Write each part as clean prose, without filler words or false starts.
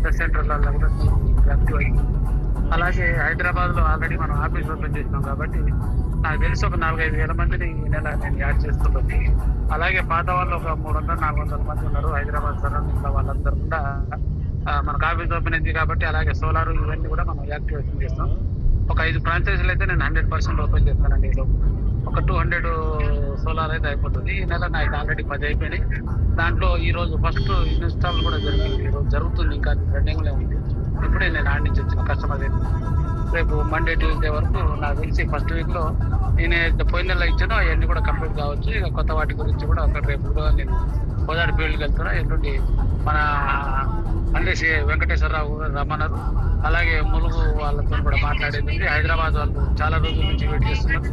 పెద్ద సెంటర్లలో కూడా యాక్టివ్ అయ్యి, అలాగే హైదరాబాద్లో ఆల్రెడీ మనం ఆఫీస్ ఓపెన్ చేసినాం కాబట్టి నాకు తెలిసి ఒక 4-5 వేల మందిని ఈ నెల నేను యాడ్ చేస్తుంటుంది. అలాగే పాత వాళ్ళు ఒక 300-400 మంది ఉన్నారు హైదరాబాద్ సరౌండింగ్లో. వాళ్ళందరూ కూడా మనకు ఆఫీస్ ఓపెన్ అయింది కాబట్టి అలాగే సోలార్ ఇవన్నీ కూడా మనం యాక్టివేషన్ చేస్తాం. ఒక 5 ఫ్రాంచైజీలు అయితే నేను 100% ఓపెన్ చేస్తానండి. ఒక 200 సోలార్ అయితే అయిపోతుంది. ఈ నెల నాకు ఆల్రెడీ 10 అయిపోయినాయి. దాంట్లో ఈ రోజు ఫస్ట్ ఇన్స్టాల్ కూడా జరిగింది. ఈ రోజు జరుగుతుంది, ఇంకా రన్నింగ్లో ఉంది. ఇప్పుడే నేను ఆడి నుంచి వచ్చిన కస్టమర్ అయితే రేపు మండే ట్యూస్డే వరకు నాకు తెలిసి ఫస్ట్ వీక్లో నేను పోయిన నెల ఇచ్చానో అవన్నీ కూడా కంప్లీట్ కావచ్చు. ఇక కొత్త వాటి గురించి కూడా ఒక రేపు కూడా నేను కోదాడి ఫీల్డ్కి వెళ్తున్నా. ఎటువంటి మన అందేసి వెంకటేశ్వరరావు రమ్మన్నారు. అలాగే ములుగు వాళ్ళతో కూడా మాట్లాడేది ఉంది. హైదరాబాద్ వాళ్ళు చాలా రోజుల నుంచి వెయిట్ చేస్తున్నారు.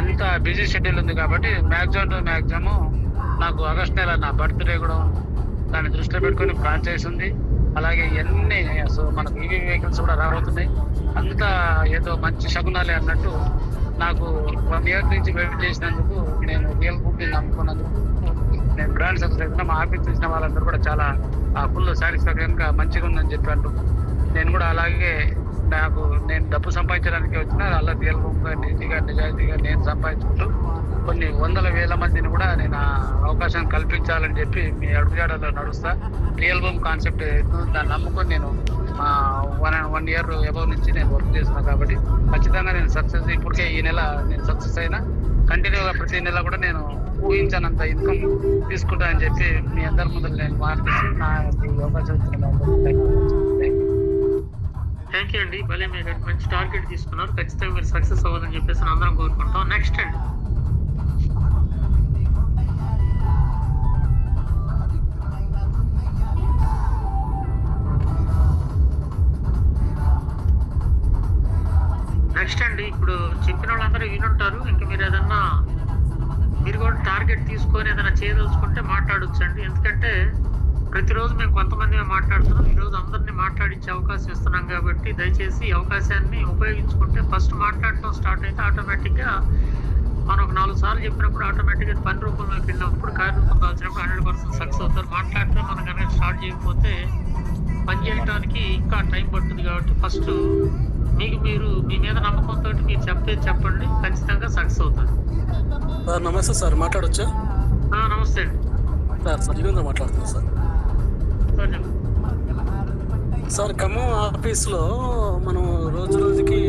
అంత బిజీ షెడ్యూల్ ఉంది కాబట్టి మ్యాక్సిమం నాకు ఆగస్ట్ నెల నా బర్త్డే కూడా దాన్ని దృష్టిలో పెట్టుకొని ఫ్రాంచైజ్ ఉంది. అలాగే ఇవన్నీ మనకు ఈవీ వెహికల్స్ కూడా రాబోతున్నాయి. అంతా ఏదో మంచి శకునాలే అన్నట్టు నాకు 1 year నుంచి వెయిట్ చేసినందుకు, నేను రియల్ బుక్ని నమ్ముకున్నందుకు నేను బ్రాండ్ సక్సెస్ అవుతున్నా. మా ఆఫీస్ చూసిన వాళ్ళందరూ కూడా చాలా ఫుల్ సాటిస్ఫాక్షన్గా మంచిగా ఉందని చెప్పారు. నేను కూడా అలాగే నేను డబ్బు సంపాదించడానికి వచ్చిన అలా రియల్ బుక్గా నిజాయితీగా నేను సంపాదించుకుంటూ కొన్ని 100,000 మందిని కూడా నేను అవకాశం కల్పించాలని చెప్పి మీ అడుగుజాడలో నడుస్తా. రియల్ బూమ్ కాన్సెప్ట్ దాన్ని నమ్ముకొని నేను 1 year అబౌవ్ నుంచి నేను వర్క్ చేస్తున్నాను కాబట్టి ఖచ్చితంగా నేను సక్సెస్. ఇప్పటికే ఈ నెల నేను సక్సెస్ అయినా, కంటిన్యూగా ప్రతి నెల కూడా నేను ఊహించనంత ఇన్కమ్ తీసుకుంటానని చెప్పి మీ అందరి ముందు నేను మాట్లాడుతూ నాకు అవకాశం ఇచ్చిన థ్యాంక్ యూ అండి. భలే మీరు మంచి టార్గెట్ తీసుకున్నారు. ఖచ్చితంగా మీరు సక్సెస్ అవ్వాలని చెప్పేసి అందరం కోరుకుంటాం. నెక్స్ట్ అండి, ఇప్పుడు చెప్పిన వాళ్ళందరూ వినుంటారు. ఇంకా మీరు ఏదన్నా మీరు కూడా టార్గెట్ తీసుకొని ఏదైనా చేయదలుచుకుంటే మాట్లాడొచ్చు అండి. ఎందుకంటే ప్రతిరోజు మేము కొంతమంది మాట్లాడుతున్నాం. ఈరోజు అందరినీ మాట్లాడించే అవకాశం ఇస్తున్నాం కాబట్టి దయచేసి ఈ అవకాశాన్ని ఉపయోగించుకుంటే ఫస్ట్ మాట్లాడటం స్టార్ట్ అయితే ఆటోమేటిక్గా మనం ఒక 4 సార్లు చెప్పినప్పుడు ఆటోమేటిక్గా పని రూపంలోకి వెళ్ళినప్పుడు కార్యరూపం దాల్చినప్పుడు 100% సక్సెస్ అవుతారు. మాట్లాడితే మనం కనుక స్టార్ట్ చేయకపోతే పని చేయడానికి ఇంకా టైం పడుతుంది. కాబట్టి ఫస్ట్ మీకు మీరు మీ మీద నమ్మకంతో మీరు చెప్పండి, ఖచ్చితంగా సక్సెస్ అవుతుంది. సార్ నమస్తే సార్, మాట్లాడొచ్చా? నమస్తే అండి సార్, సజీవేంద్ర మాట్లాడుతున్నాను సార్. సార్ ఖమ్మం ఆఫీస్లో మనం రోజుకి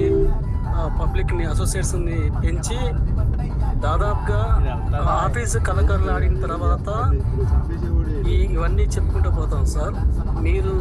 పబ్లిక్ని అసోసియేట్స్ని పెంచి దాదాపుగా ఆఫీసు కలకరలాడిన తర్వాత ఇవన్నీ చెప్పుకుంటూ పోతాం సార్. మీరు